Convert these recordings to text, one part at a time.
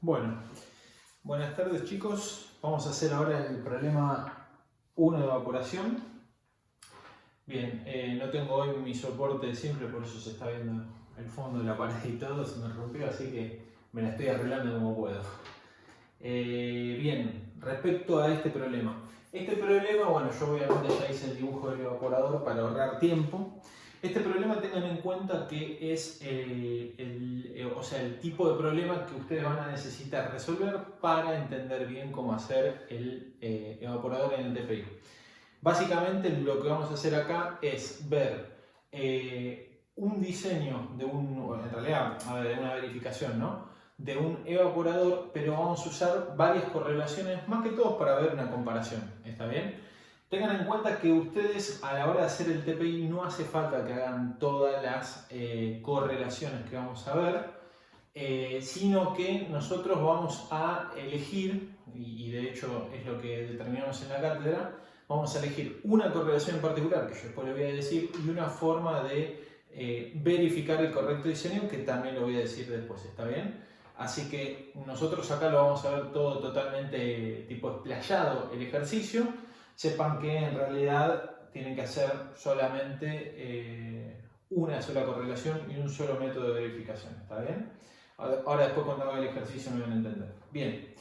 Bueno, buenas tardes chicos. Vamos a hacer ahora el problema 1 de evaporación. Bien, no tengo hoy mi soporte simple, por eso se está viendo el fondo de la pared y todo, se me rompió, así que me la estoy arreglando como puedo. Bien, respecto a este problema. Este problema, bueno, yo obviamente ya hice el dibujo del evaporador para ahorrar tiempo. Este problema tengan en cuenta que es el tipo de problema que ustedes van a necesitar resolver para entender bien cómo hacer el evaporador en el TPI. Básicamente lo que vamos a hacer acá es ver un diseño de en realidad, de una verificación, ¿no? De un evaporador, pero vamos a usar varias correlaciones, más que todo para ver una comparación, ¿está bien? Tengan en cuenta que ustedes a la hora de hacer el TPI no hace falta que hagan todas las correlaciones que vamos a ver, sino que nosotros vamos a elegir, y de hecho es lo que determinamos en la cátedra, vamos a elegir una correlación en particular, que yo después le voy a decir, y una forma de verificar el correcto diseño, que también lo voy a decir después, ¿está bien? Así que nosotros acá lo vamos a ver todo totalmente tipo explayado el ejercicio. Sepan que en realidad tienen que hacer solamente una sola correlación y un solo método de verificación, ¿está bien? Ahora después cuando haga el ejercicio me van a entender. Bien.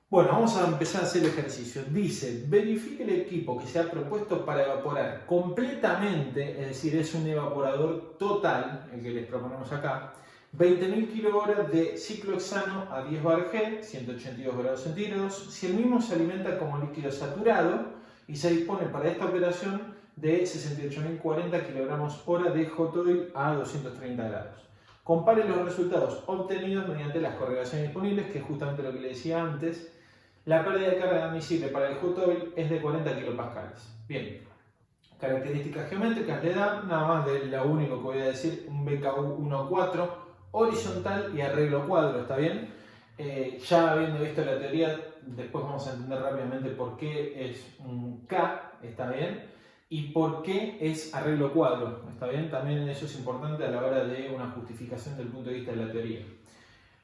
Bueno, vamos a empezar a hacer el ejercicio. Dice, verifique el equipo que se ha propuesto para evaporar completamente, es decir, es un evaporador total, el que les proponemos acá, 20.000 kWh de ciclohexano a 10 bar G, 182 grados centígrados, si el mismo se alimenta como líquido saturado y se dispone para esta operación de 68.040 kg/h de hot oil a 230 grados. Compare los resultados obtenidos mediante las correlaciones disponibles, que es justamente lo que le decía antes. La pérdida de carga admisible para el hot oil es de 40 kPa. Bien, características geométricas le da, nada más de lo único que voy a decir, un BKU 1.4 horizontal y arreglo cuadro, ¿está bien? Ya habiendo visto la teoría, después vamos a entender rápidamente por qué es un K, ¿está bien? Y por qué es arreglo cuadro, ¿está bien? También eso es importante a la hora de una justificación del punto de vista de la teoría.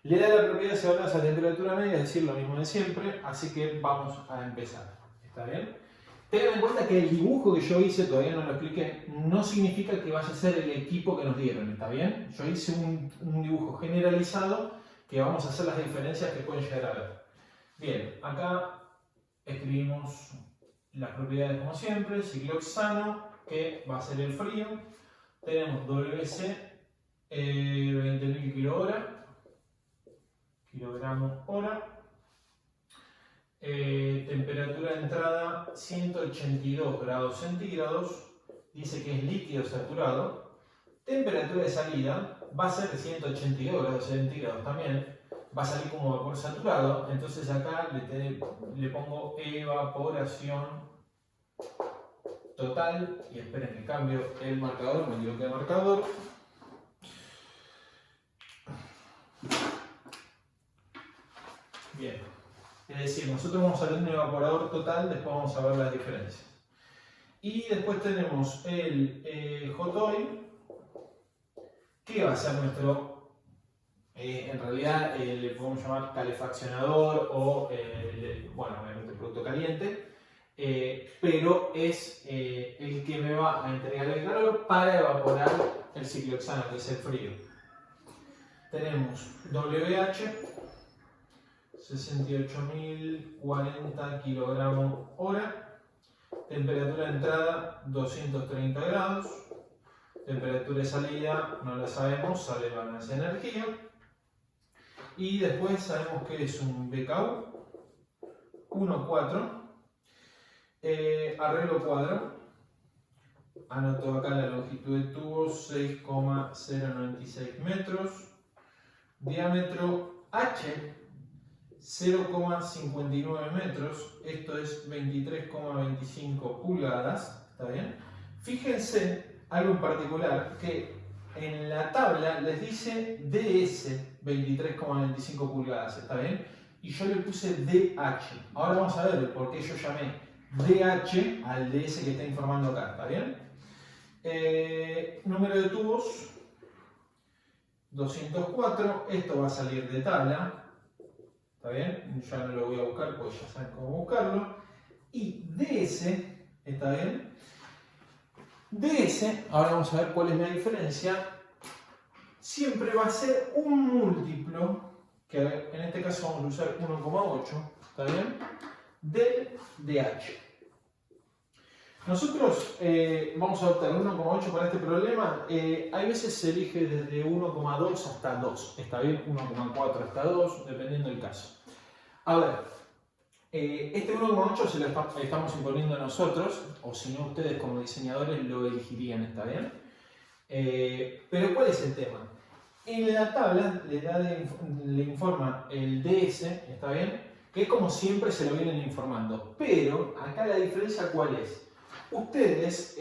Le da la propiedad si hablas a temperatura media, es decir, lo mismo de siempre, así que vamos a empezar, ¿está bien? Tengan en cuenta que el dibujo que yo hice, todavía no lo expliqué, no significa que vaya a ser el equipo que nos dieron, ¿está bien? Yo hice un dibujo generalizado que vamos a hacer las diferencias que pueden llegar a ver. Bien, acá escribimos las propiedades como siempre, ciclohexano, que va a ser el frío, tenemos WC 20.000 kg/h, temperatura de entrada 182 grados centígrados, dice que es líquido saturado, temperatura de salida va a ser 182 grados centígrados también, va a salir como vapor saturado, entonces acá le pongo evaporación total, y esperen que cambio el marcador, me equivoqué de marcador. Bien, es decir, nosotros vamos a tener un evaporador total, después vamos a ver las diferencias. Y después tenemos el hot oil, que va a ser nuestro, en realidad le podemos llamar calefaccionador o, bueno, obviamente producto caliente, pero es el que me va a entregar el calor para evaporar el ciclohexano, que es el frío. Tenemos WH 68.040 kg/h, temperatura de entrada 230 grados, temperatura de salida no la sabemos, sale balance de energía, y después sabemos que es un BKU 1.4, arreglo cuadro, anoto acá la longitud de tubo 6,096 metros, diámetro H 0,59 metros, esto es 23,25 pulgadas, ¿está bien? Fíjense algo en particular, que en la tabla les dice DS 23,25 pulgadas, ¿está bien? Y yo le puse DH. Ahora vamos a ver por qué yo llamé DH al DS que está informando acá, ¿está bien? Número de tubos 204, esto va a salir de tabla. ¿está bien? Ya no lo voy a buscar porque ya saben cómo buscarlo. Y ds, ¿está bien? ds, ahora vamos a ver cuál es la diferencia, siempre va a ser un múltiplo, que en este caso vamos a usar 1,8, ¿está bien? Del dh. Nosotros vamos a adoptar 1,8 para este problema. Hay veces se elige desde 1,2 hasta 2, ¿está bien? 1,4 hasta 2, dependiendo del caso. A ver, este 1,8 se lo estamos imponiendo nosotros, o si no ustedes como diseñadores lo elegirían, ¿está bien? Pero ¿cuál es el tema? En la tabla le informa el ds, ¿está bien? Que es como siempre se lo vienen informando. Pero acá la diferencia ¿cuál es? Ustedes,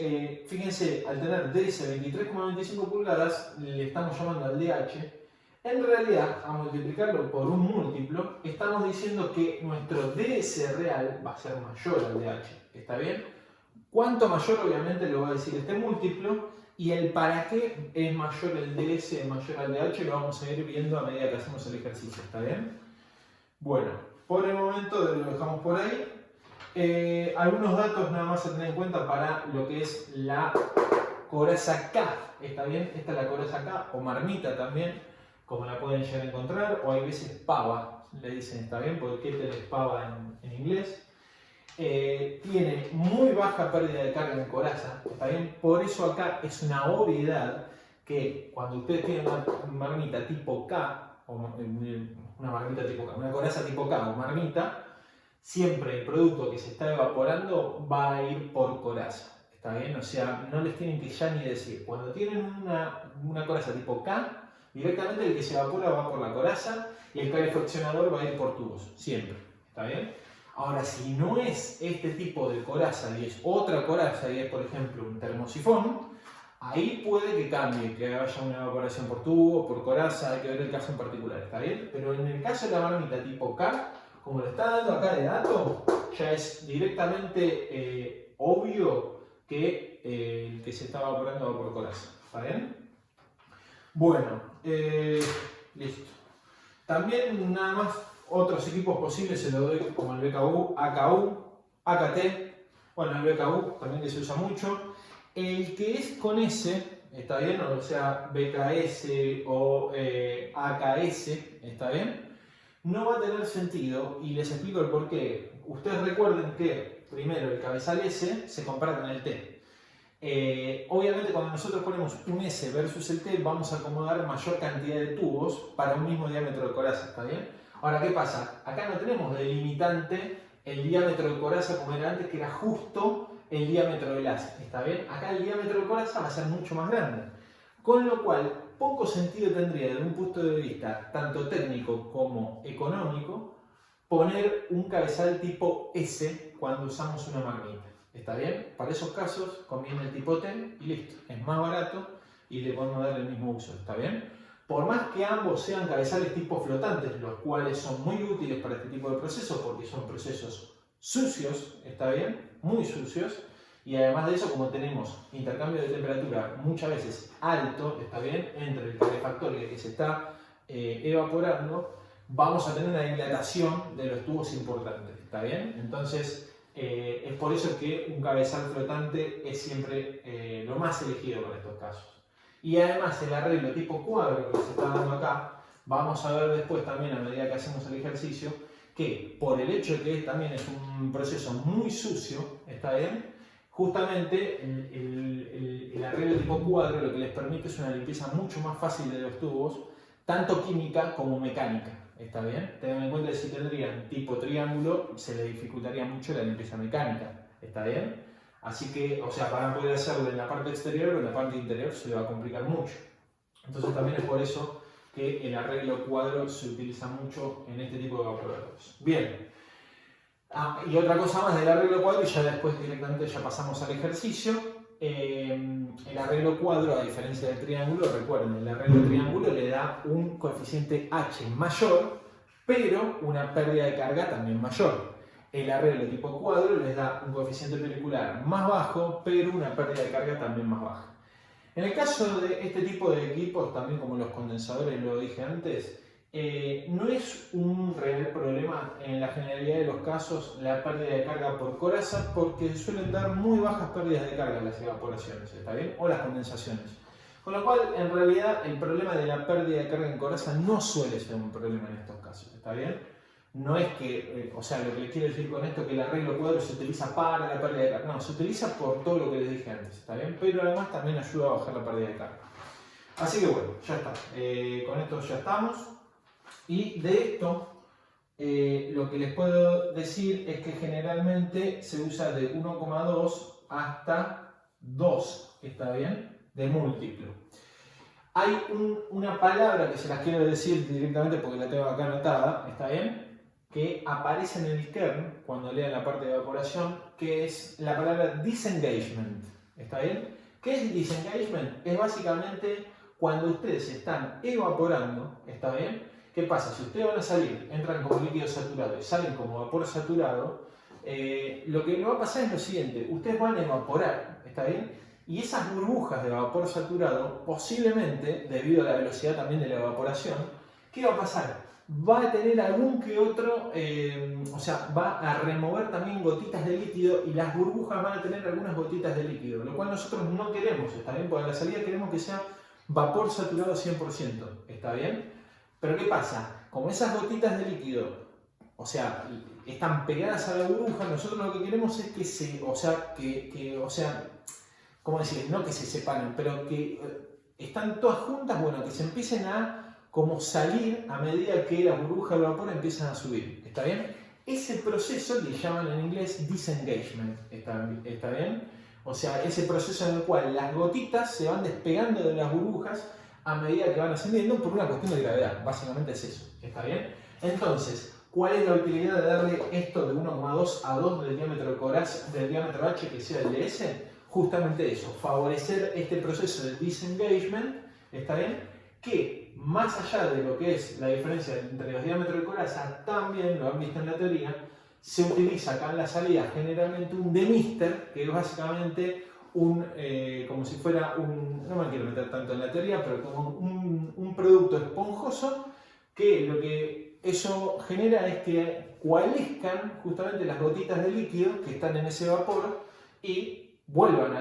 fíjense, al tener ds 23,25 pulgadas, le estamos llamando al dh. En realidad, a multiplicarlo por un múltiplo, estamos diciendo que nuestro ds real va a ser mayor al dh. ¿Está bien? Cuánto mayor, obviamente, lo va a decir este múltiplo. Y el para qué es mayor el ds mayor al dh lo vamos a ir viendo a medida que hacemos el ejercicio. ¿Está bien? Bueno, por el momento lo dejamos por ahí. Algunos datos nada más a tener en cuenta para lo que es la coraza K, ¿está bien? Esta es la coraza K, o marmita también, como la pueden llegar a encontrar, o hay veces pava, le dicen, ¿está bien? Porque kettle es pava en inglés. Tiene muy baja pérdida de carga en coraza, ¿está bien? Por eso acá es una obviedad que cuando ustedes tienen una marmita tipo K, o una marmita tipo K, una coraza tipo K o marmita, siempre el producto que se está evaporando va a ir por coraza, ¿está bien? O sea, no les tienen que ya ni decir. Cuando tienen una coraza tipo K, directamente el que se evapora va por la coraza y el calefaccionador va a ir por tubos, siempre, ¿está bien? Ahora, si no es este tipo de coraza y es otra coraza y es, por ejemplo, un termosifón, ahí puede que cambie, que haya una evaporación por tubo, por coraza, hay que ver el caso en particular, ¿está bien? Pero en el caso de la marmita tipo K, como le está dando acá de dato, ya es directamente obvio que el que se está evaporando va por coraza, ¿está bien? Bueno, listo. También nada más otros equipos posibles se los doy como el BKU, AKU, AKT, bueno el BKU también que se usa mucho. El que es con S, ¿está bien? O sea, BKS o AKS, ¿está bien? No va a tener sentido y les explico el por qué. Ustedes recuerden que primero el cabezal S se compara con el T. Obviamente cuando nosotros ponemos un S versus el T vamos a acomodar mayor cantidad de tubos para un mismo diámetro de coraza, ¿está bien? Ahora, ¿qué pasa? Acá no tenemos delimitante el diámetro de coraza como era antes, que era justo el diámetro del as, ¿está bien? Acá el diámetro de coraza va a ser mucho más grande. Con lo cual, poco sentido tendría desde un punto de vista tanto técnico como económico poner un cabezal tipo S cuando usamos una marmita. ¿Está bien? Para esos casos conviene el tipo T y listo. Es más barato y le podemos dar el mismo uso. ¿Está bien? Por más que ambos sean cabezales tipo flotantes, los cuales son muy útiles para este tipo de procesos porque son procesos sucios, ¿está bien? Muy sucios. Y además de eso, como tenemos intercambio de temperatura muchas veces alto, ¿está bien? Entre el calefactor y el que se está evaporando, vamos a tener una dilatación de los tubos importantes, ¿está bien? Entonces, es por eso que un cabezal flotante es siempre lo más elegido para estos casos. Y además el arreglo tipo cuadro que se está dando acá, vamos a ver después también a medida que hacemos el ejercicio, que por el hecho de que también es un proceso muy sucio, ¿está bien? Justamente el arreglo tipo cuadro lo que les permite es una limpieza mucho más fácil de los tubos, tanto química como mecánica. ¿Está bien? Tengan en cuenta que si tendrían tipo triángulo, se les dificultaría mucho la limpieza mecánica. ¿Está bien? Así que, o sea, para poder hacerlo en la parte exterior o en la parte interior se le va a complicar mucho. Entonces también es por eso que el arreglo cuadro se utiliza mucho en este tipo de evaporadores. Bien. Y otra cosa más del arreglo cuadro, y ya después directamente ya pasamos al ejercicio. El arreglo cuadro, a diferencia del triángulo, recuerden, el arreglo triángulo le da un coeficiente H mayor, pero una pérdida de carga también mayor. El arreglo tipo cuadro les da un coeficiente pelicular más bajo, pero una pérdida de carga también más baja. En el caso de este tipo de equipos, también como los condensadores, lo dije antes, no es un real problema en la generalidad de los casos la pérdida de carga por coraza, porque suelen dar muy bajas pérdidas de carga las evaporaciones, ¿está bien? O las condensaciones. Con lo cual, en realidad, el problema de la pérdida de carga en coraza no suele ser un problema en estos casos, ¿está bien? No es que, o sea, lo que les quiero decir con esto es que el arreglo cuadro se utiliza para la pérdida de carga, no, se utiliza por todo lo que les dije antes, ¿está bien? Pero además también ayuda a bajar la pérdida de carga. Así que bueno, ya está, con esto ya estamos. Y de esto, lo que les puedo decir es que generalmente se usa de 1,2 hasta 2, ¿está bien? De múltiplo. Hay una palabra que se las quiero decir directamente porque la tengo acá anotada, ¿está bien? Que aparece en el kern cuando lean la parte de evaporación, que es la palabra disengagement, ¿está bien? ¿Qué es disengagement? Es básicamente cuando ustedes están evaporando, ¿está bien? ¿Qué pasa? Si ustedes van a salir, entran como líquido saturado y salen como vapor saturado, lo que va a pasar es lo siguiente, ustedes van a evaporar, ¿está bien? Y esas burbujas de vapor saturado, posiblemente, debido a la velocidad también de la evaporación, ¿qué va a pasar? Va a tener algún que otro, o sea, va a remover también gotitas de líquido y las burbujas van a tener algunas gotitas de líquido, lo cual nosotros no queremos, ¿está bien? Porque a la salida queremos que sea vapor saturado 100%, ¿está bien? Pero ¿qué pasa? Como esas gotitas de líquido, o sea, están pegadas a la burbuja, nosotros lo que queremos es que se, o sea, ¿cómo decir? No que se separen, pero que están todas juntas, bueno, que se empiecen a como salir a medida que las burbujas de vapor empiezan a subir, ¿está bien? Ese proceso le llaman en inglés disengagement, ¿está bien? O sea, ese proceso en el cual las gotitas se van despegando de las burbujas a medida que van ascendiendo por una cuestión de gravedad, básicamente es eso, ¿está bien? Entonces, ¿cuál es la utilidad de darle esto de 1,2 a 2 del diámetro H que sea el de S? Justamente eso, favorecer este proceso de disengagement, ¿está bien? Que más allá de lo que es la diferencia entre los diámetros de coraza, también, lo han visto en la teoría, se utiliza acá en la salida generalmente un demister, que es básicamente como si fuera no me quiero meter tanto en la teoría, pero como un producto esponjoso, que lo que eso genera es que coalescan justamente las gotitas de líquido que están en ese vapor y vuelvan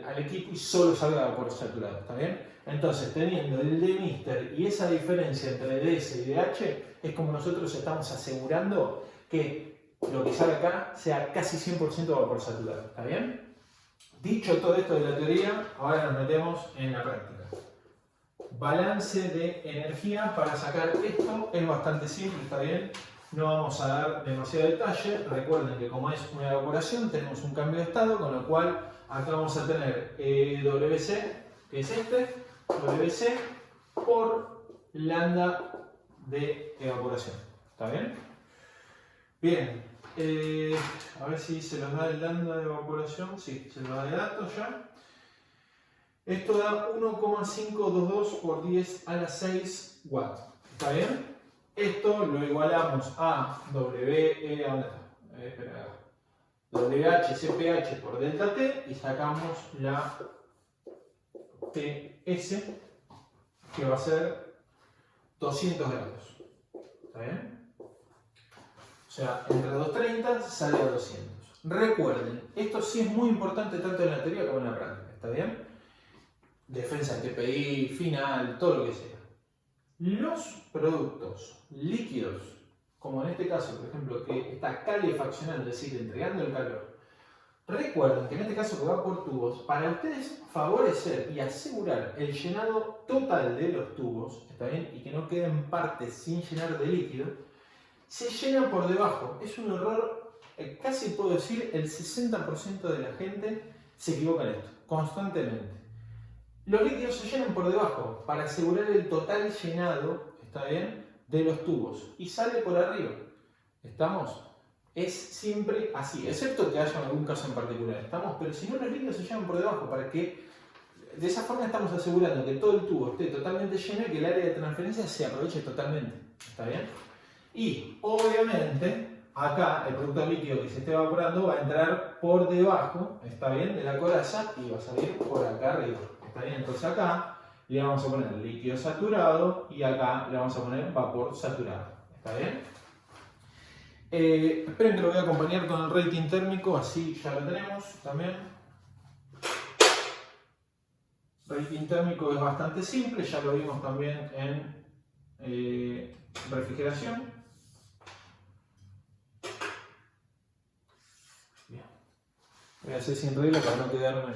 al equipo y solo salga vapor saturado, ¿está bien? Entonces, teniendo el demister y esa diferencia entre DS y DH, es como nosotros estamos asegurando que lo que sale acá sea casi 100% vapor saturado, ¿está bien? Dicho todo esto de la teoría, ahora nos metemos en la práctica. Balance de energía para sacar esto es bastante simple, ¿está bien? No vamos a dar demasiado detalle. Recuerden que como es una evaporación, tenemos un cambio de estado, con lo cual acá vamos a tener WC, que es WC por lambda de evaporación. ¿Está bien? Bien. A ver si se nos da el lambda de evaporación. Sí, se nos da de datos ya. Esto da 1,522 por 10 a la 6 watts. ¿Está bien? Esto lo igualamos a ¿dónde está? WHCpH por delta T y sacamos la TS, que va a ser 200 grados. ¿Está bien? O sea, entre 230 sale a 200. Recuerden, esto sí es muy importante tanto en la teoría como en la práctica. ¿Está bien? Defensa en TPI, final, todo lo que sea. Los productos líquidos, como en este caso, por ejemplo, que está calefaccionando, es decir, entregando el calor, recuerden que en este caso que va por tubos, para ustedes favorecer y asegurar el llenado total de los tubos, ¿está bien? Y que no queden partes sin llenar de líquido, se llenan por debajo. Es un error, casi puedo decir, el 60% de la gente se equivoca en esto, constantemente. Los líquidos se llenan por debajo para asegurar el total llenado, ¿está bien?, de los tubos y sale por arriba. ¿Estamos? Es siempre así, excepto que haya algún caso en particular. ¿Estamos? Pero si no, los líquidos se llenan por debajo para que de esa forma estamos asegurando que todo el tubo esté totalmente lleno y que el área de transferencia se aproveche totalmente. ¿Está bien? Y obviamente acá el producto líquido que se esté evaporando va a entrar por debajo, ¿está bien?, de la coraza y va a salir por acá arriba. ¿Está bien? Entonces acá le vamos a poner líquido saturado y acá le vamos a poner vapor saturado. ¿Está bien? Esperen que lo voy a acompañar con el rating térmico, así ya lo tenemos también. Rating térmico es bastante simple, ya lo vimos también en refrigeración. Bien. Voy a hacer sin regla para no quedarme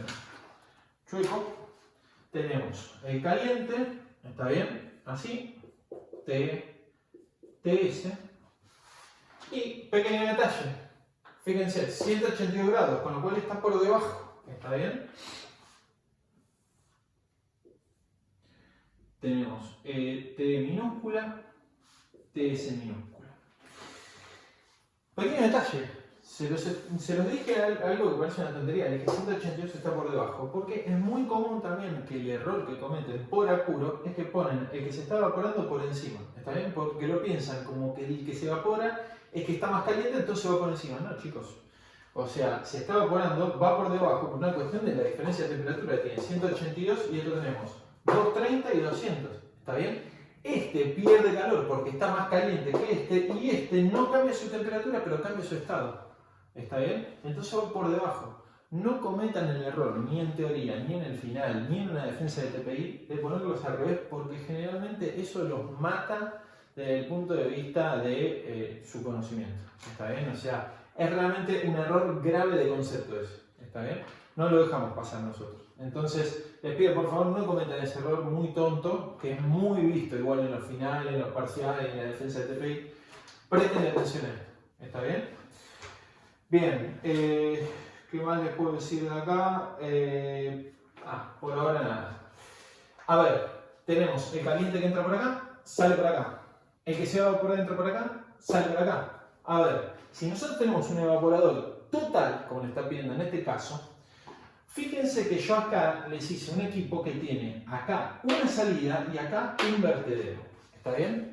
chueco. Tenemos el caliente, ¿está bien? Así, TS. Y pequeño detalle, fíjense, 182 grados, con lo cual está por debajo, ¿está bien? Tenemos T minúscula, TS minúscula. Pequeño detalle, se los dije algo que parece una tontería, el que 182 está por debajo, porque es muy común también que el error que cometen por apuro es que ponen el que se está evaporando por encima, ¿está bien? Porque lo piensan como que el que se evapora es que está más caliente, entonces va por encima. No, chicos. O sea, se está evaporando, va por debajo por una cuestión de la diferencia de temperatura que tiene 182 y esto tenemos 230 y 200. ¿Está bien? Este pierde calor porque está más caliente que este y este no cambia su temperatura pero cambia su estado. ¿Está bien? Entonces va por debajo. No cometan el error, ni en teoría, ni en el final, ni en una defensa de TPI, de ponerlos al revés porque generalmente eso los mata desde el punto de vista de su conocimiento. ¿Está bien? O sea, es realmente un error grave de concepto eso. ¿Está bien? No lo dejamos pasar nosotros. Entonces, les pido por favor no cometan ese error muy tonto, que es muy visto igual en los finales, en los parciales, en la defensa de TPI. Presten atención a esto. ¿Está bien? Bien, ¿qué más les puedo decir de acá? Por ahora nada. A ver, tenemos el caliente que entra por acá, sale por acá. El que se va por dentro por acá, sale por acá. A ver, si nosotros tenemos un evaporador total, como le está pidiendo en este caso, fíjense que yo acá les hice un equipo que tiene acá una salida y acá un vertedero. ¿Está bien?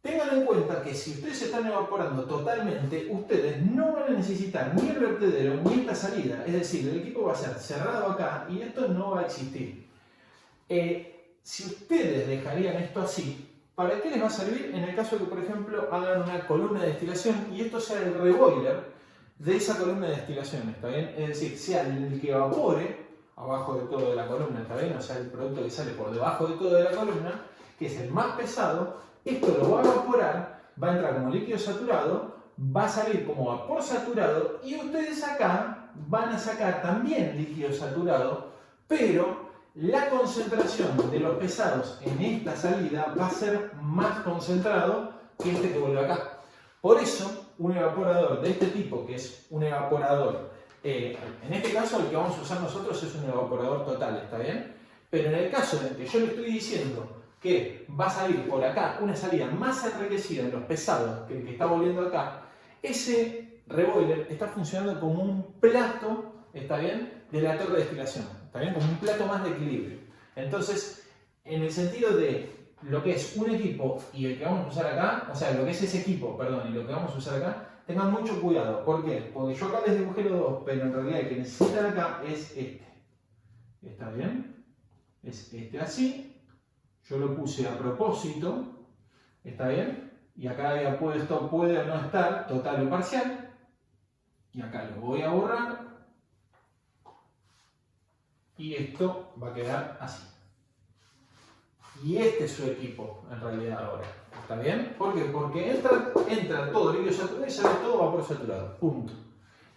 Tengan en cuenta que si ustedes se están evaporando totalmente, ustedes no van a necesitar ni el vertedero ni esta salida. Es decir, el equipo va a ser cerrado acá y esto no va a existir. Si ustedes dejarían esto así, ¿para qué les va a servir en el caso de que, por ejemplo, hagan una columna de destilación y esto sea el reboiler de esa columna de destilación? ¿Está bien? Es decir, sea el que evapore abajo de todo de la columna, ¿está bien? O sea, el producto que sale por debajo de todo de la columna, que es el más pesado, esto lo va a evaporar, va a entrar como líquido saturado, va a salir como vapor saturado y ustedes acá van a sacar también líquido saturado, pero la concentración de los pesados en esta salida va a ser más concentrado que este que vuelve acá. Por eso, un evaporador de este tipo, que es un evaporador, en este caso el que vamos a usar nosotros es un evaporador total, ¿está bien? Pero en el caso en el que yo le estoy diciendo que va a salir por acá una salida más enriquecida en los pesados que el que está volviendo acá, ese reboiler está funcionando como un plato, ¿está bien?, de la torre de destilación. ¿Está bien? Como un plato más de equilibrio. Entonces, en el sentido de lo que es un equipo y el que vamos a usar acá, o sea, lo que es ese equipo, perdón, y lo que vamos a usar acá, tengan mucho cuidado. ¿Por qué? Porque yo acá les dibujé los dos, pero en realidad el que necesitan acá es este. ¿Está bien? Es este así. Yo lo puse a propósito. ¿Está bien? Y acá había puesto puede o no estar, total o parcial. Y acá lo voy a borrar. Y esto va a quedar así. Y este es su equipo, en realidad, ahora. ¿Está bien? ¿Por qué? Porque entra todo líquido saturado y sale todo vapor saturado. Punto.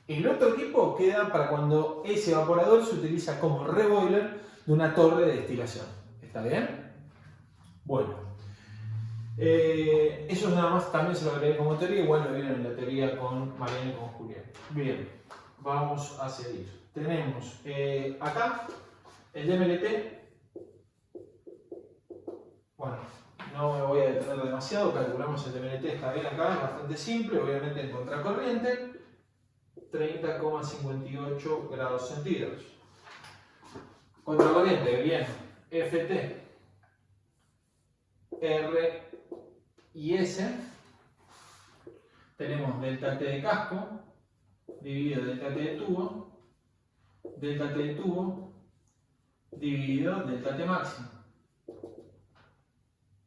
El otro equipo queda para cuando ese evaporador se utiliza como reboiler de una torre de destilación. ¿Está bien? Bueno. Eso nada más también se lo agregué como teoría. Igual lo vieron en la teoría con Mariana y con Julián. Bien. Vamos a seguir. Tenemos acá el DMLT. Bueno, no me voy a detener demasiado, calculamos el DMLT, está bien acá, es bastante simple, obviamente en contracorriente, 30,58 grados centígrados. Contracorriente, bien, FT, R y S, tenemos delta T de casco, dividido delta T de tubo, dividido delta T máximo.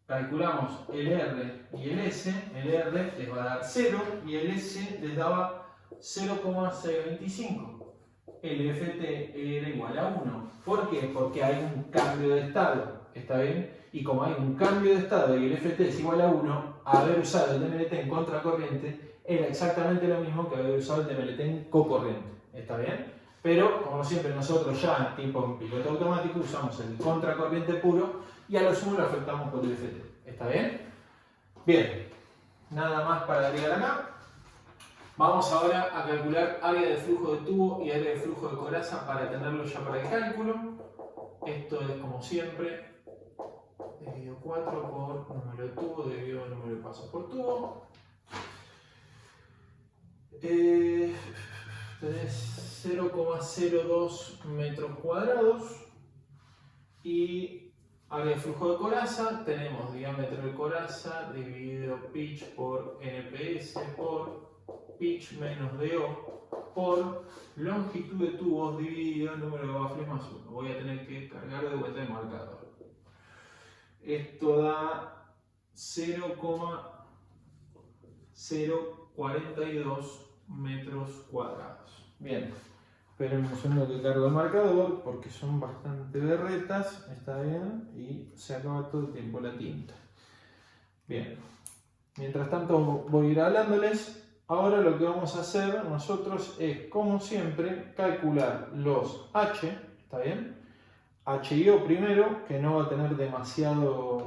calculamos el R y el S, el R les va a dar 0 y el S les daba 0,625. El FT era igual a 1. ¿Por qué? Porque hay un cambio de estado, ¿está bien? Y como hay un cambio de estado y el FT es igual a 1, haber usado el DMLT en contracorriente era exactamente lo mismo que haber usado el DMLT en cocorriente, ¿está bien? Pero, como siempre, nosotros ya, tipo en piloto automático, usamos el contracorriente puro y a lo sumo lo afectamos por el FT, ¿está bien? Bien, nada más para agregar acá. Vamos ahora a calcular área de flujo de tubo y área de flujo de coraza para tenerlo ya para el cálculo. Esto es como siempre, dividido 4 por número de tubo, dividido número de pasos por tubo. Tenés 0,02 metros cuadrados y área de flujo de coraza, tenemos diámetro de coraza dividido pitch por NPS por pitch menos DO por longitud de tubos dividido número de baffles más 1. Voy a tener que cargar de vuelta el marcador. Esto da 0,042 metros cuadrados. Bien, esperen un segundo que cargo el marcador porque son bastante berretas, está bien, y se acaba todo el tiempo la tinta. Bien, mientras tanto voy a ir hablándoles. Ahora lo que vamos a hacer nosotros es, como siempre, calcular los H, ¿está bien? H y O primero, que no va a tener demasiado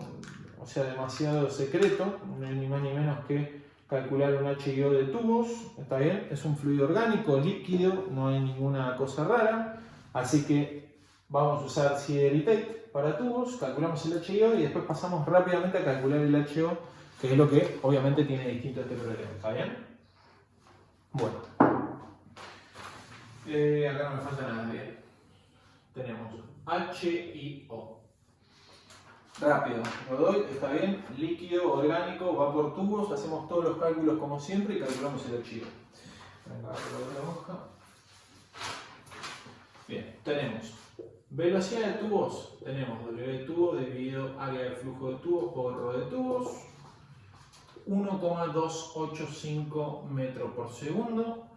secreto, ni más ni menos que calcular un H y O de tubos, ¿está bien? Es un fluido orgánico, líquido, no hay ninguna cosa rara, así que vamos a usar Sideritech para tubos, calculamos el H y O y después pasamos rápidamente a calcular el H O, que es lo que obviamente tiene distinto este problema, ¿está bien? Bueno, acá no me falta nada, bien. Tenemos H y O. Rápido, lo doy, está bien, líquido, orgánico, va por tubos, hacemos todos los cálculos como siempre y calculamos el H y O. Venga, la hoja. Bien, tenemos velocidad de tubos, tenemos W de tubo dividido área de flujo de tubos por ρ de tubos, 1,285 metros por segundo.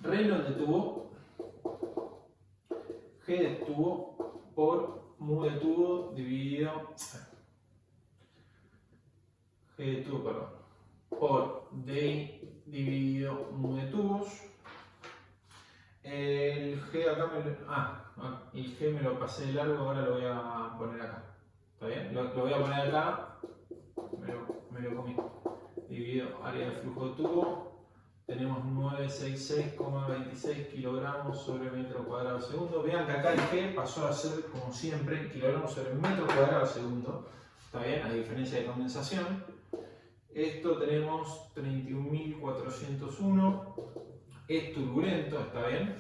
Reynolds de tubo, G de tubo por mu de tubo dividido, G de tubo, perdón, por DI dividido mu de tubos. El G acá el G me lo pasé de largo, ahora lo voy a poner acá. ¿Está bien? Lo voy a poner acá, me lo comí. Dividido área de flujo de tubo. Tenemos 966,26 kilogramos sobre metro cuadrado segundo. Vean que acá el G pasó a ser, como siempre, kilogramos sobre metro cuadrado segundo. ¿Está bien? A diferencia de condensación. Esto tenemos 31.401. Es turbulento, ¿está bien?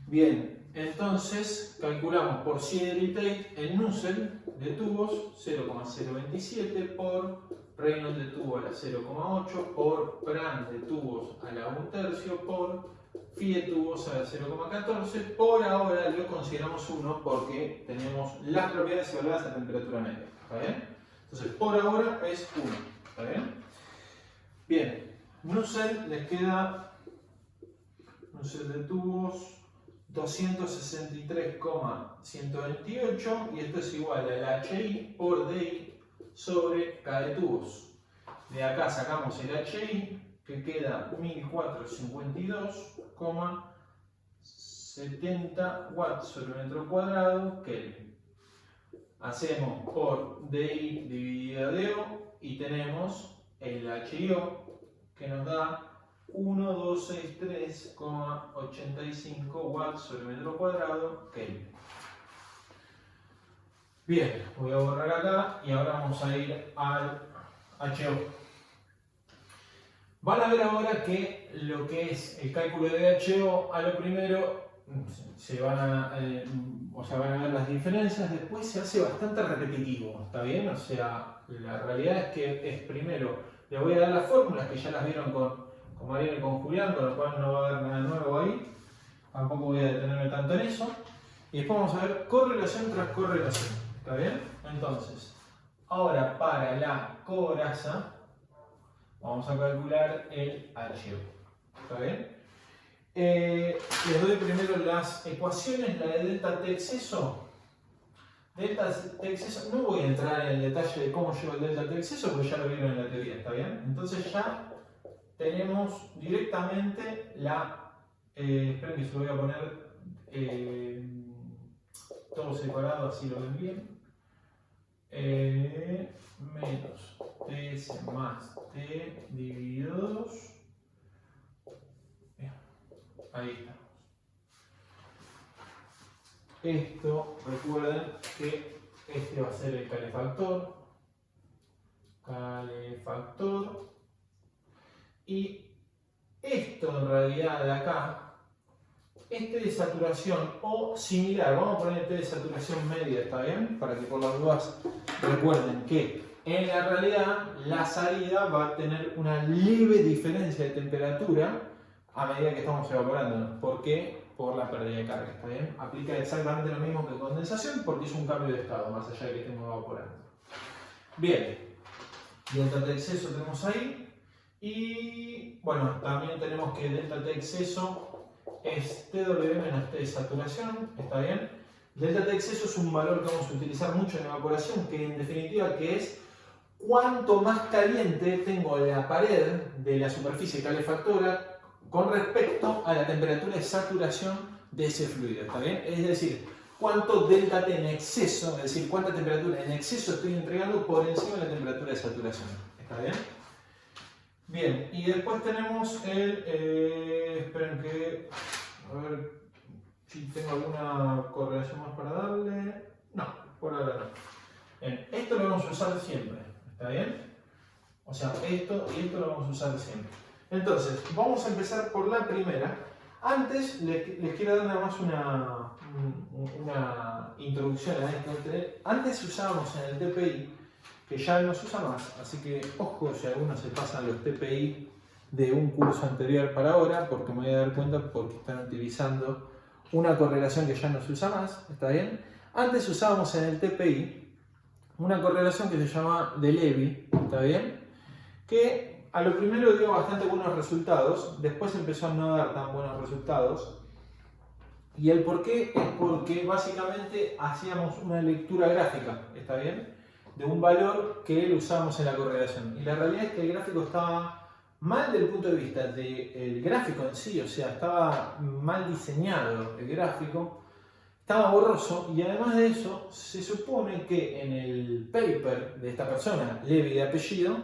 Bien, entonces calculamos por Sideritech el Nusselt de tubos 0,027 por Reynolds de tubo a la 0,8 por Pran de tubos a la 1/3 por Phi de tubos a la 0,14. Por ahora lo consideramos 1 porque tenemos las propiedades evaluadas a temperatura media. ¿Está bien? Entonces por ahora es 1. ¿Está bien? Bien, Nusselt les queda Nusselt de tubos 263,128 y esto es igual al HI por DI sobre K de tubos. De acá sacamos el HI que queda 1452,70 watts sobre metro cuadrado Kelvin. Hacemos por DI dividido DO y tenemos el HIO que nos da 1263,85 watts sobre metro cuadrado Kelvin. Bien, voy a borrar acá y ahora vamos a ir al HO. Van a ver ahora que lo que es el cálculo de HO, a lo primero van a ver las diferencias, después se hace bastante repetitivo, ¿está bien? O sea, la realidad es que es primero, les voy a dar las fórmulas que ya las vieron con Mariano y con Julián, con lo cual no va a haber nada nuevo ahí, tampoco voy a detenerme tanto en eso, y después vamos a ver correlación tras correlación. ¿Está bien? Entonces, Ahora para la coraza vamos a calcular el archivo. ¿Está bien? Les doy primero las ecuaciones, la de delta T exceso. Delta T exceso, no voy a entrar en el detalle de cómo llevo el delta T exceso porque ya lo vieron en la teoría, ¿está bien? Entonces ya tenemos directamente la... esperen que se lo voy a poner todo separado, así lo ven bien. Menos TS más T dividido 2. Bien, ahí estamos. Esto, recuerden que este va a ser el calefactor. Y esto en realidad de acá es T de saturación o similar. Vamos a poner T de saturación media, ¿está bien? Para que por las dudas recuerden que en la realidad la salida va a tener una leve diferencia de temperatura a medida que estamos evaporando. ¿Por qué? Por la pérdida de carga, ¿está bien? Aplica exactamente lo mismo que condensación porque es un cambio de estado, más allá de que estemos evaporando. Bien, delta T exceso tenemos ahí. Y bueno, también tenemos que delta T exceso es TW menos T de saturación, ¿está bien? Delta T exceso es un valor que vamos a utilizar mucho en evaporación, que en definitiva que es cuánto más caliente tengo la pared de la superficie calefactora con respecto a la temperatura de saturación de ese fluido, ¿está bien? Es decir, cuánto delta T en exceso, es decir, cuánta temperatura en exceso estoy entregando por encima de la temperatura de saturación, ¿está bien? Bien, y después tenemos el... esperen que... a ver si tengo alguna correlación más para darle... No, por ahora no. Bien, esto lo vamos a usar siempre, ¿está bien? O sea, esto y esto lo vamos a usar siempre. Entonces, vamos a empezar por la primera. Antes les quiero dar nada más una introducción a esto. Antes usábamos en el TPI, que ya no se usa más, así que ojo si algunos se pasan los TPI de un curso anterior para ahora, porque me voy a dar cuenta porque están utilizando una correlación que ya no se usa más, ¿está bien? Antes usábamos en el TPI una correlación que se llama de Levy, ¿está bien? Que a lo primero dio bastante buenos resultados, después empezó a no dar tan buenos resultados. Y el por qué es porque básicamente hacíamos una lectura gráfica, ¿está bien? De un valor que lo usamos en la correlación. Y la realidad es que el gráfico estaba mal desde el punto de vista del gráfico en sí, o sea, estaba mal diseñado el gráfico, estaba borroso y además de eso se supone que en el paper de esta persona, Levy de apellido,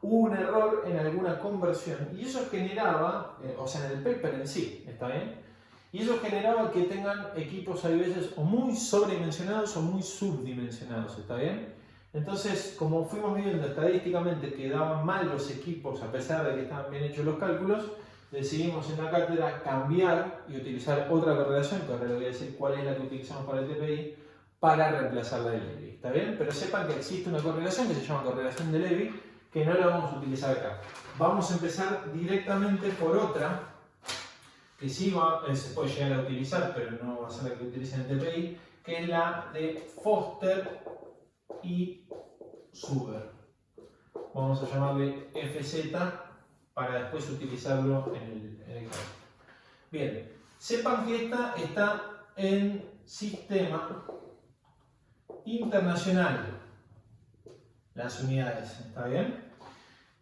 hubo un error en alguna conversión y eso generaba, o sea, en el paper en sí, ¿está bien? Y eso generaba que tengan equipos a veces o muy sobredimensionados o muy subdimensionados, ¿está bien? Entonces, como fuimos viendo estadísticamente que daban mal los equipos a pesar de que estaban bien hechos los cálculos, decidimos en la cátedra cambiar y utilizar otra correlación, que ahora les voy a decir cuál es la que utilizamos para el TPI, para reemplazar la de Levy, ¿está bien? Pero sepan que existe una correlación que se llama correlación de Levy, que no la vamos a utilizar acá. Vamos a empezar directamente por otra, que sí se puede llegar a utilizar, pero no va a ser la que utilicen en el TPI, que es la de Foster y Suber. Vamos a llamarle FZ para después utilizarlo en el gráfico. Bien, sepan que esta está en sistema internacional, las unidades, ¿está bien?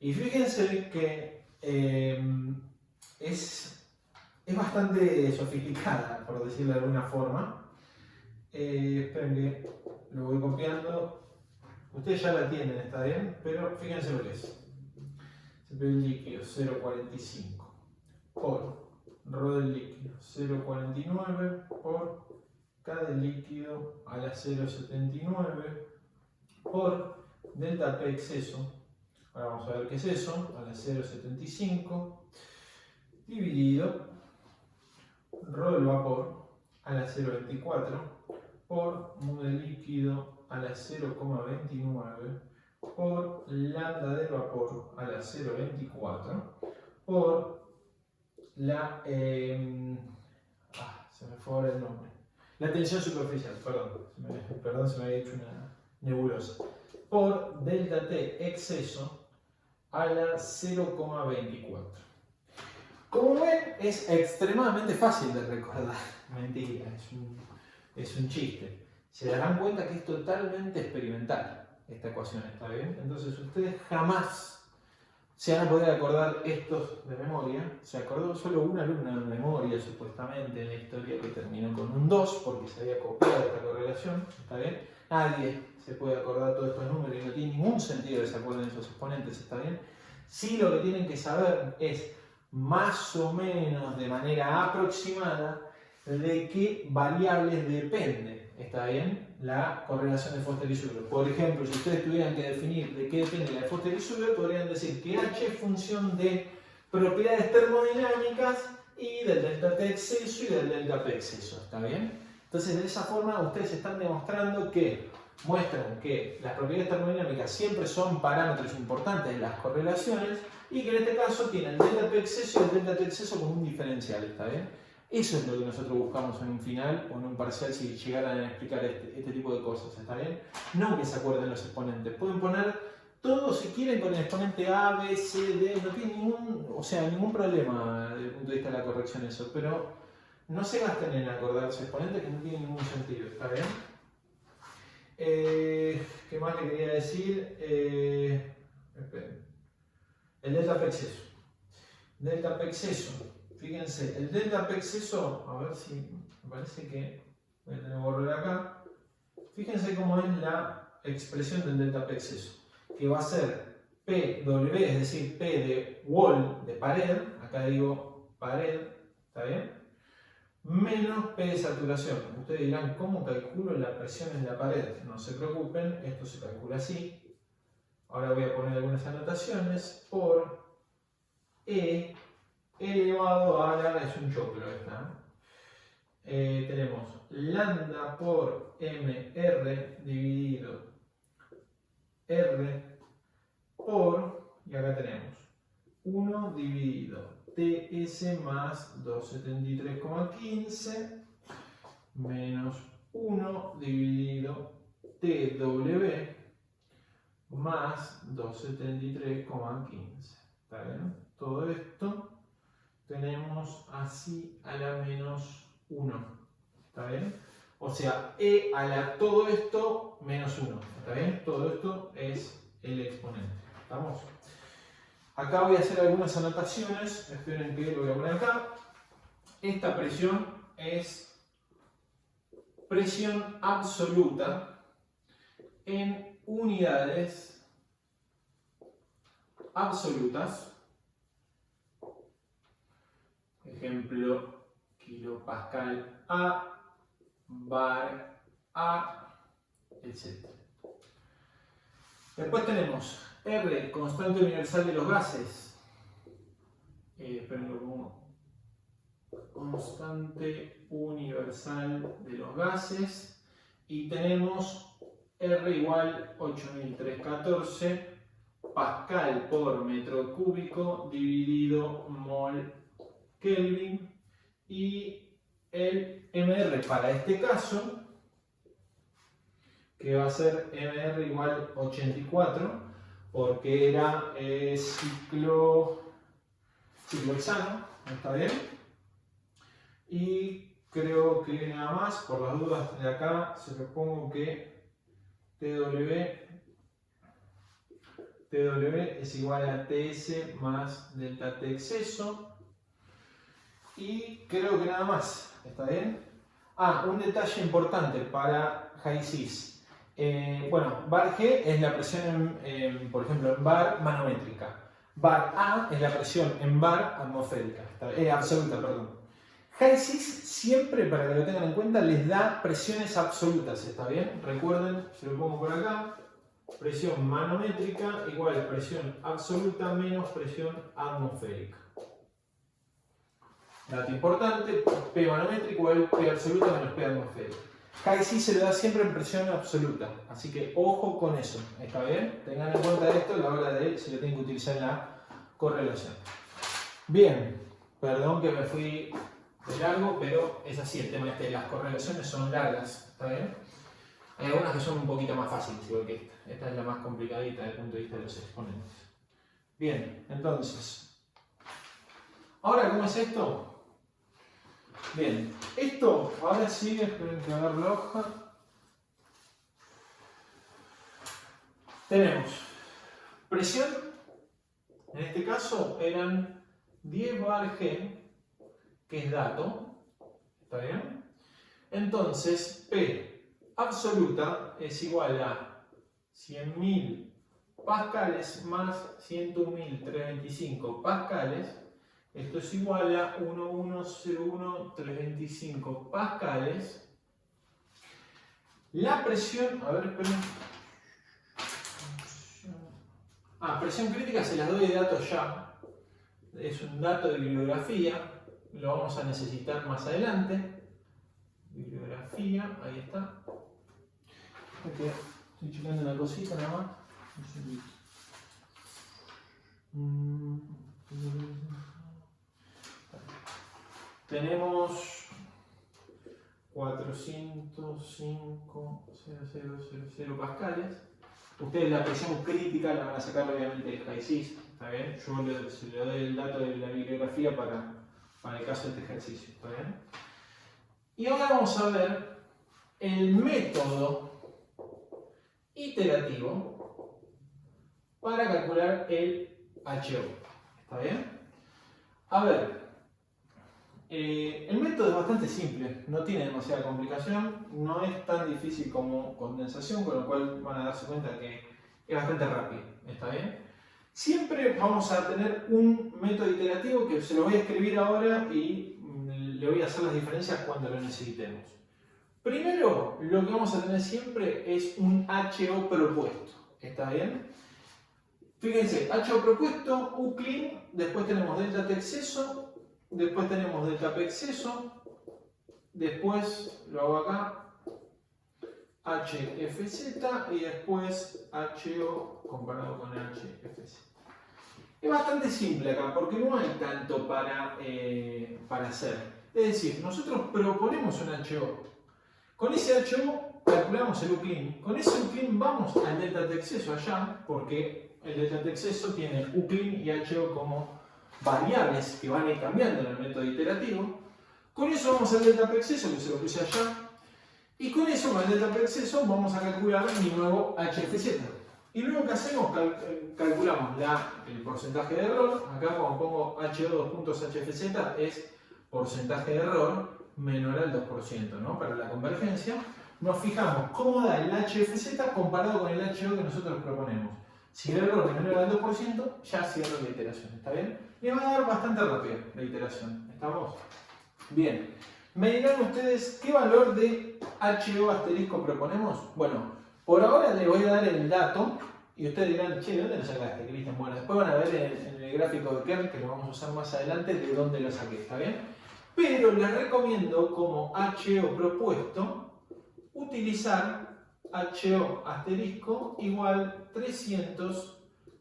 Y fíjense que es bastante sofisticada, por decirlo de alguna forma. Esperen que lo voy copiando. Ustedes ya la tienen, ¿está bien? Pero fíjense lo que es. CP del líquido 0,45 por ρ del líquido 0,49 por K del líquido a la 0,79 por delta P exceso. Ahora vamos a ver qué es eso, a la 0,75 dividido ρ del vapor a la 0,24 por mu del líquido a la 0,29 por lambda del vapor a la 0,24 por la... se me fue ahora el nombre. La tensión superficial, perdón, se me había hecho una nebulosa. por delta T exceso a la 0,24. Como ven, es extremadamente fácil de recordar. Mentira, es un chiste. Se darán cuenta que es totalmente experimental esta ecuación, ¿está bien? Entonces ustedes jamás se van a poder acordar estos de memoria. Se acordó solo un alumno de memoria, supuestamente, en la historia, que terminó con un 2 porque se había copiado esta correlación, ¿está bien? Nadie se puede acordar todos estos números y no tiene ningún sentido que se acuerden esos exponentes, ¿está bien? Sí, lo que tienen que saber es más o menos de manera aproximada de qué variables depende, ¿está bien? La correlación de Foster y Schüler. Por ejemplo, si ustedes tuvieran que definir de qué depende la de Foster y Schüler, podrían decir que H es función de propiedades termodinámicas y del delta T exceso y del delta P exceso, ¿está bien? Entonces, de esa forma, ustedes están demostrando que muestran que las propiedades termodinámicas siempre son parámetros importantes de las correlaciones y que en este caso tienen el delta P exceso y el delta T exceso como un diferencial, ¿está bien? Eso es lo que nosotros buscamos en un final o en un parcial si llegaran a explicar este tipo de cosas, ¿está bien? No que se acuerden los exponentes. Pueden poner todo si quieren con el exponente A, B, C, D, no tiene ningún problema desde el punto de vista de la corrección eso, pero no se gasten en acordarse exponentes que no tienen ningún sentido, ¿está bien? ¿Qué más le quería decir? Esperen. El delta P exceso. Delta P exceso. Fíjense, el delta P exceso, a ver si me parece que voy a tener que borrar acá. Fíjense cómo es la expresión del delta P exceso, que va a ser PW, es decir, P de wall, de pared, acá digo pared, ¿está bien? Menos P de saturación. Ustedes dirán, ¿cómo calculo la presión en la pared? No se preocupen, esto se calcula así. Ahora voy a poner algunas anotaciones por E elevado a la, es un choclo esta, ¿no? Tenemos lambda por mr dividido r por, y acá tenemos 1 dividido ts más 273,15 menos 1 dividido tw más 273,15. ¿Está bien? Todo esto tenemos así a la menos 1. ¿Está bien? O sea, e a la todo esto menos 1. ¿Está bien? Todo esto es el exponente. ¿Estamos? Acá voy a hacer algunas anotaciones. Esperen que lo voy a poner acá. Esta presión es presión absoluta en unidades absolutas. Ejemplo, kilopascal A, bar A, etc. Después tenemos R, constante universal de los gases. Esperen, lo pongo. Constante universal de los gases. Y tenemos R igual 8314 pascal por metro cúbico dividido mol Kelvin, y el MR para este caso, que va a ser MR igual 84, porque era ciclo hexano, ¿está bien? Y creo que nada más, por las dudas de acá, se me pongo que TW es igual a TS más delta T exceso. Y creo que nada más, ¿está bien? Ah, un detalle importante para Hi-Sys. Bueno, bar G es la presión, por ejemplo, en bar manométrica. Bar A es la presión en bar atmosférica, absoluta, perdón. Hi-Sys siempre, para que lo tengan en cuenta, les da presiones absolutas, ¿está bien? Recuerden, se lo pongo por acá, presión manométrica igual a presión absoluta menos presión atmosférica. Dato importante, P manométrico igual P absoluta menos P atmosférica. Hi-Sys se le da siempre en presión absoluta, así que ojo con eso, ¿está bien? Tengan en cuenta esto a la hora de si lo tienen que utilizar en la correlación. Bien, perdón que me fui de largo, pero es así, el tema este de las correlaciones son largas, ¿está bien? Hay algunas que son un poquito más fáciles, igual que esta. Esta es la más complicadita desde el punto de vista de los exponentes. Bien, entonces. Ahora, ¿cómo es esto? Bien, esto, ahora sí, esperen que agarre la hoja. Tenemos presión, en este caso eran 10 bar G, que es dato, ¿está bien? Entonces, P absoluta es igual a 100.000 pascales más 101.325 pascales. Esto es igual a 1101.325 pascales. La presión, a ver, esperen. Presión crítica se las doy de datos ya. Es un dato de bibliografía. Lo vamos a necesitar más adelante. Bibliografía, ahí está. Okay. Estoy checando una cosita nada más. Tenemos 405.0000 pascales. Ustedes la presión crítica la van a sacar obviamente del HISIS, ¿está bien? Yo le doy el dato de la bibliografía para el caso de este ejercicio, ¿está bien? Y ahora vamos a ver el método iterativo para calcular el HO, ¿está bien? A ver, el método es bastante simple, no tiene demasiada complicación, no es tan difícil como condensación, con lo cual van a darse cuenta que es bastante rápido, ¿está bien? Siempre vamos a tener un método iterativo que se lo voy a escribir ahora y le voy a hacer las diferencias cuando lo necesitemos. Primero, lo que vamos a tener siempre es un HO propuesto, ¿está bien? Fíjense, HO propuesto, Uclean, después tenemos delta T exceso, después tenemos delta P exceso, después lo hago acá, HFZ y después HO comparado con HFZ. Es bastante simple acá porque no hay tanto para hacer. Es decir, nosotros proponemos un HO. Con ese HO calculamos el Uclean. Con ese Uclean vamos al delta T exceso allá porque el delta T exceso tiene Uclean y HO como variables que van a ir cambiando en el método iterativo. Con eso vamos al delta P exceso, que se lo puse allá. Y con eso, con el delta P exceso, vamos a calcular mi nuevo HFZ. Y luego que hacemos, calculamos el porcentaje de error. Acá cuando pongo HO2.HFZ es porcentaje de error menor al 2%, ¿no? Para la convergencia. Nos fijamos cómo da el HFZ comparado con el HO que nosotros proponemos. Si el error es menor al 2%, ya cierro la iteración, ¿está bien? Y va a dar bastante rápido la iteración, ¿estamos? Bien. Me dirán ustedes, ¿qué valor de HO asterisco proponemos? Bueno, por ahora les voy a dar el dato, y ustedes dirán, che, ¿de dónde lo sacaste, Cristian? Bueno, después van a ver en el gráfico de Kern, que lo vamos a usar más adelante, de dónde lo saqué, ¿está bien? Pero les recomiendo como HO propuesto, utilizar HO asterisco igual 300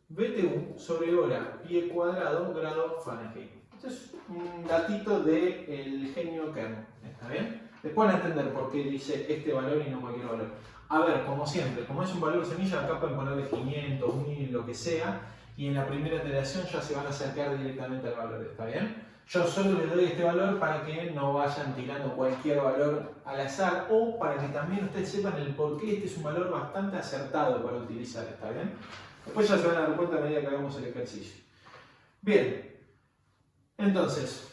BTU sobre hora pie cuadrado grado Fahrenheit. Esto es un datito del genio Kern, ¿está bien? Después van a entender por qué dice este valor y no cualquier valor. A ver, como siempre, como es un valor semilla, acá pueden ponerle 500, 1000, lo que sea, y en la primera iteración ya se van a acercar directamente al valor, ¿está bien? Yo solo les doy este valor para que no vayan tirando cualquier valor al azar o para que también ustedes sepan el por qué este es un valor bastante acertado para utilizar, ¿está bien? Después ya se van a dar cuenta a medida que hagamos el ejercicio. Bien, entonces,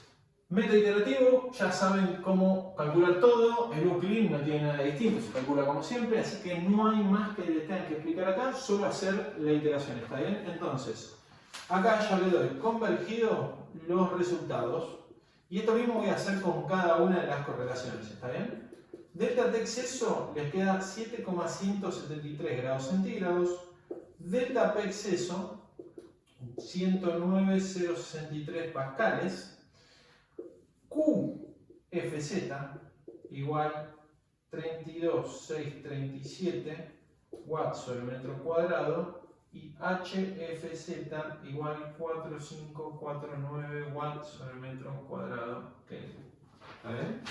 método iterativo, ya saben cómo calcular todo, el Uclean no tiene nada distinto, se calcula como siempre, así que no hay más que les tengan que explicar acá, solo hacer la iteración, ¿está bien? Entonces, acá ya le doy convergido los resultados y esto mismo voy a hacer con cada una de las correlaciones, ¿está bien? Delta T exceso les queda 7,173 grados centígrados, delta P exceso 109,063 pascales, QFZ igual 32,637 watts sobre metro cuadrado y HFZ igual 4549 watts sobre metro cuadrado Kelvin. ¿Está bien?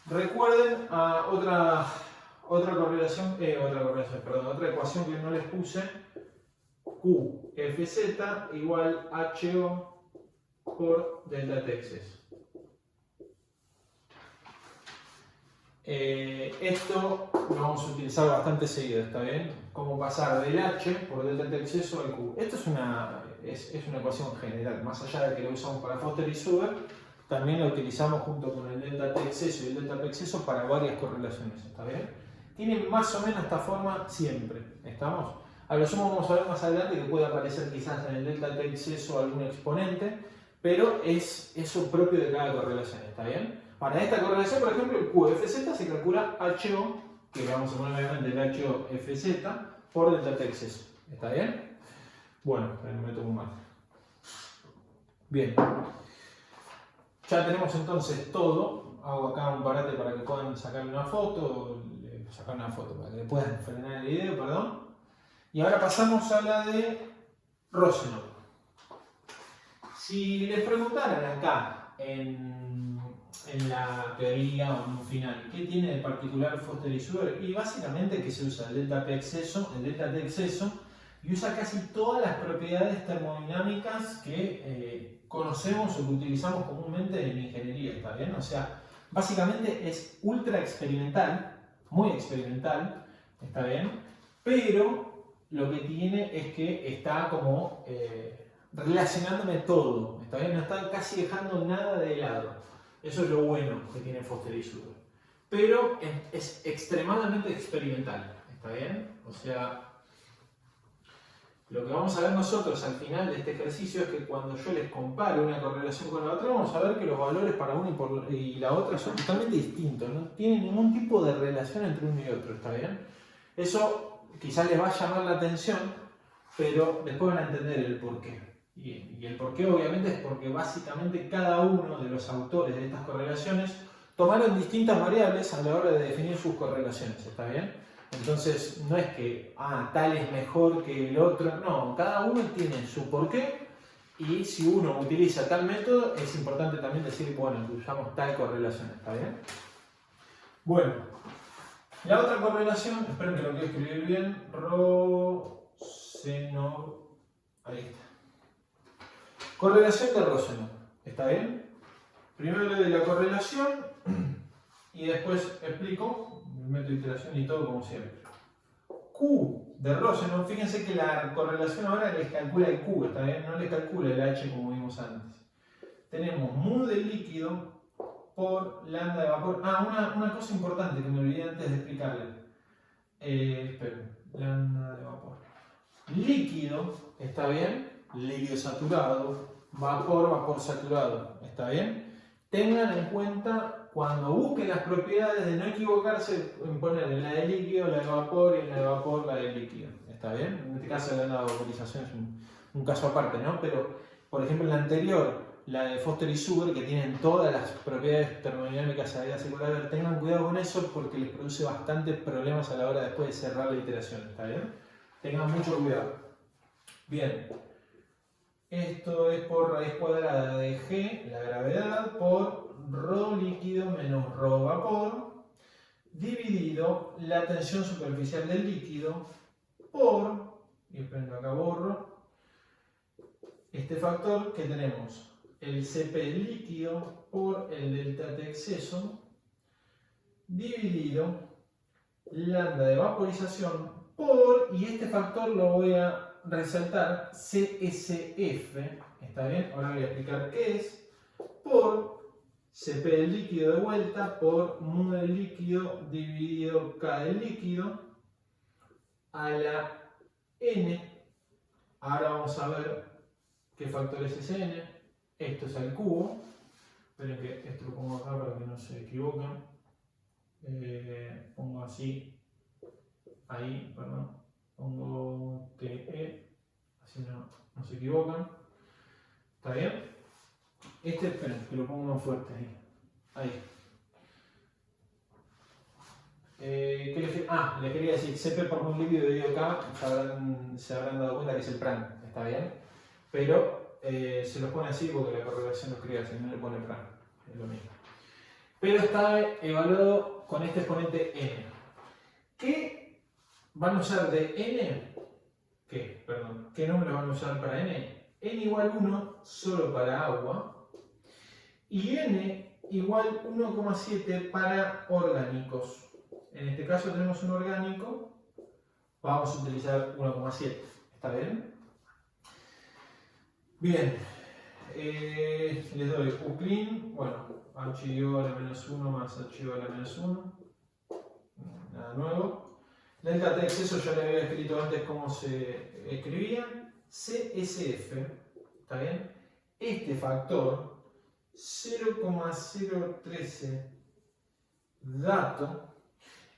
Recuerden otra otra ecuación que no les puse, QFZ igual HO por delta T exceso. Esto lo vamos a utilizar bastante seguido, ¿está bien? Cómo pasar del H por delta T exceso al Q. Esto es una ecuación general, más allá de que lo usamos para Foster y Suber, también lo utilizamos junto con el delta T exceso y el delta P exceso para varias correlaciones, ¿está bien? Tienen más o menos esta forma siempre, ¿estamos? A lo sumo vamos a ver más adelante que puede aparecer quizás en el delta T exceso algún exponente, pero es eso propio de cada correlación, ¿está bien? Para esta correlación, por ejemplo, el QFZ se calcula HO, que vamos a poner obviamente el HOFZ, por delta T exceso, ¿está bien? Bueno, me meto un mal. Bien. Ya tenemos entonces todo. Hago acá un parate para que puedan sacar una foto, para que puedan frenar el video, perdón. Y ahora pasamos a la de Rosenau. Si les preguntaran acá en la teoría o en un final, ¿qué tiene de particular Foster y Suber? Y básicamente que se usa el delta P exceso, y usa casi todas las propiedades termodinámicas que conocemos o que utilizamos comúnmente en ingeniería, ¿está bien? O sea, básicamente es ultra experimental, muy experimental, ¿está bien? Pero lo que tiene es que está como relacionándome todo, ¿está bien? No está casi dejando nada de lado. Eso es lo bueno que tiene Foster y Suber. Pero es extremadamente experimental, ¿está bien? O sea, lo que vamos a ver nosotros al final de este ejercicio es que cuando yo les comparo una correlación con la otra, vamos a ver que los valores para una y la otra son totalmente distintos, no tienen ningún tipo de relación entre uno y otro, ¿está bien? Eso quizás les va a llamar la atención, pero después van a entender el porqué. Y el porqué obviamente es porque básicamente cada uno de los autores de estas correlaciones tomaron distintas variables a la hora de definir sus correlaciones, ¿está bien? Entonces no es que tal es mejor que el otro, no, cada uno tiene su porqué y si uno utiliza tal método es importante también decir, bueno, usamos tal correlación, ¿está bien? Bueno, la otra correlación, esperen que lo quiero escribir bien, Rosenau, ahí está. Correlación de Rosenau, ¿está bien? Primero le doy la correlación y después explico el método de iteración y todo como siempre. Q de Rosenau, fíjense que la correlación ahora les calcula el Q, ¿está bien? No les calcula el H como vimos antes. Tenemos mu del líquido por lambda de vapor. Una cosa importante que me olvidé antes de explicarle. Esperen, lambda de vapor. Líquido, ¿está bien? Líquido saturado, vapor saturado, ¿está bien? Tengan en cuenta cuando busquen las propiedades de no equivocarse en poner en la de líquido, la de vapor y en la de vapor la de líquido, ¿está bien? En este caso la de vaporización es un caso aparte, ¿no? Pero, por ejemplo, en la anterior, la de Foster y Suber, que tienen todas las propiedades termodinámicas habidas y por haber, tengan cuidado con eso porque les produce bastantes problemas a la hora después de cerrar la iteración, ¿está bien? Tengan mucho cuidado. Bien. Esto es por raíz cuadrada de G, la gravedad, por ρ líquido menos ρ vapor, dividido la tensión superficial del líquido por, y esperen que acá borro, este factor que tenemos, el Cp líquido por el delta T exceso, dividido lambda de vaporización por, y este factor lo voy a resaltar, CSF, ¿está bien? Ahora voy a explicar qué es, por Cp del líquido de vuelta, por mu del líquido dividido K del líquido, a la N. Ahora vamos a ver qué factor es ese N. Esto es al cubo. Esperen que esto lo pongo acá para que no se equivoquen. Pongo así, ahí, perdón. Pongo TE, así no se equivocan. ¿Está bien? Esperen, que lo pongo más fuerte ahí. Ahí. Les quería decir, Cp por un líquido dividido K, se habrán dado cuenta que es el Prandtl, ¿está bien? Pero se los pone así porque la correlación lo escribe así, no le pone Prandtl, es lo mismo. Pero está evaluado con este exponente n. ¿Qué van a usar de n? ¿Qué números van a usar para n? N igual 1 solo para agua y n igual 1,7 para orgánicos. En este caso tenemos un orgánico, vamos a utilizar 1,7. ¿Está bien? Bien. Les doy uclean, bueno, HIO a la menos 1 más HIO a la menos 1. Nada nuevo. Delta T exceso ya le había escrito antes cómo se escribía. CSF, ¿está bien? Este factor 0,013 dato.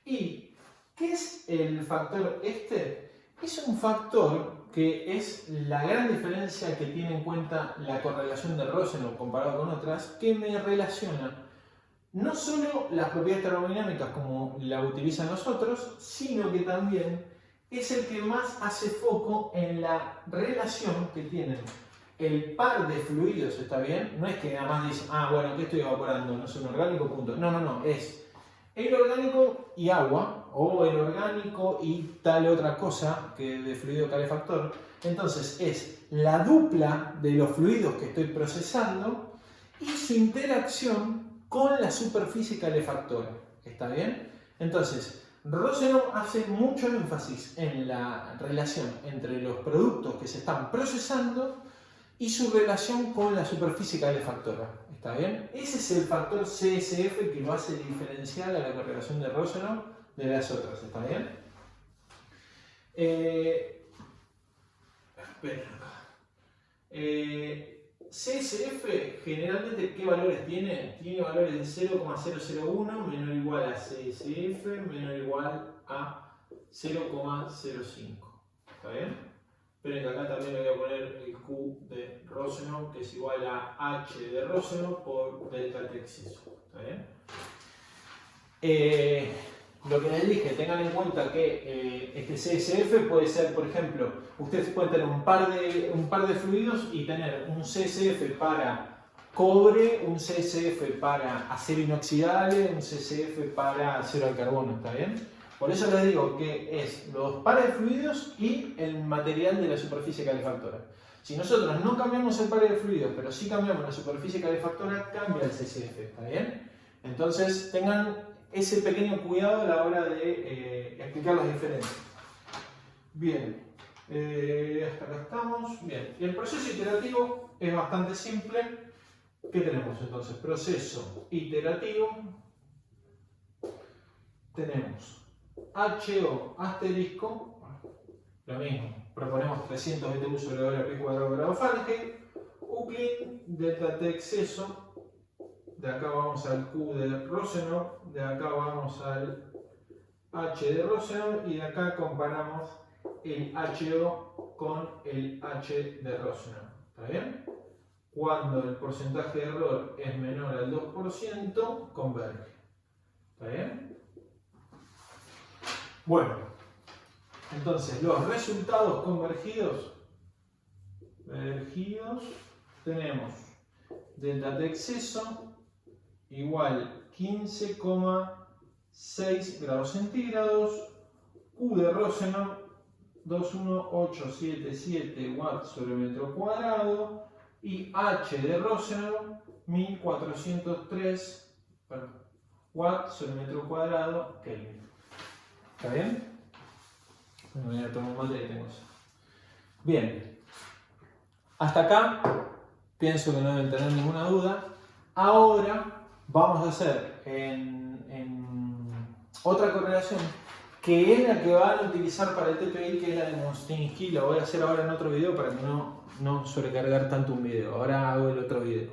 ¿Y qué es el factor este? Es un factor que es la gran diferencia que tiene en cuenta la correlación de Rosenau comparado con otras, que me relaciona no solo las propiedades termodinámicas como la utilizan los otros, sino que también es el que más hace foco en la relación que tienen el par de fluidos, ¿está bien? No es que nada más dice, bueno, ¿qué estoy evaporando? No es un orgánico, punto. No, es el orgánico y agua, o el orgánico y tal otra cosa que de fluido calefactor. Entonces es la dupla de los fluidos que estoy procesando y su interacción con la superficie calefactora. ¿Está bien? Entonces, Rosenau hace mucho énfasis en la relación entre los productos que se están procesando y su relación con la superficie calefactora. ¿Está bien? Ese es el factor CSF que lo hace diferencial a la correlación de Rosenau de las otras. ¿Está bien? Esperen acá. CSF generalmente, ¿qué valores tiene? Tiene valores de 0,001 menor o igual a CSF menor o igual a 0,05. ¿Está bien? Esperen que acá también le voy a poner el Q de Rosenau, que es igual a H de Rosenau por delta T exceso. ¿Está bien? Lo que les dije, tengan en cuenta que este CSF puede ser, por ejemplo, ustedes pueden tener un par de fluidos y tener un CSF para cobre, un CSF para acero inoxidable, un CSF para acero al carbono, ¿está bien? Por eso les digo que es los pares de fluidos y el material de la superficie calefactora. Si nosotros no cambiamos el par de fluidos, pero sí cambiamos la superficie calefactora, cambia el CSF, ¿está bien? Entonces tengan ese pequeño cuidado a la hora de explicar las diferencias. Bien, hasta acá estamos. Bien, y el proceso iterativo es bastante simple. ¿Qué tenemos entonces? Proceso iterativo. Tenemos HO asterisco, lo mismo, proponemos 300 BTU sobre hora P cuadrado grado Fahrenheit, Uclean, delta T exceso. De acá vamos al Q de Rosenau, de acá vamos al H de Rosenau y de acá comparamos el HO con el H de Rosenau. ¿Está bien? Cuando el porcentaje de error es menor al 2%, converge. ¿Está bien? Bueno, entonces los resultados convergidos tenemos delta T exceso igual 15,6 grados centígrados, Q de Rosenau 21877 watts sobre metro cuadrado y H de Rosenau 1403 watts sobre metro cuadrado Kelvin. ¿Está bien? Me voy a tomar un mate y tengo eso. Bien. Hasta acá pienso que no deben tener ninguna duda. Ahora vamos a hacer en otra correlación que es la que van a utilizar para el TPI, que es la de Mostinsky. La voy a hacer ahora en otro video para que no sobrecargar tanto un video. Ahora hago el otro video.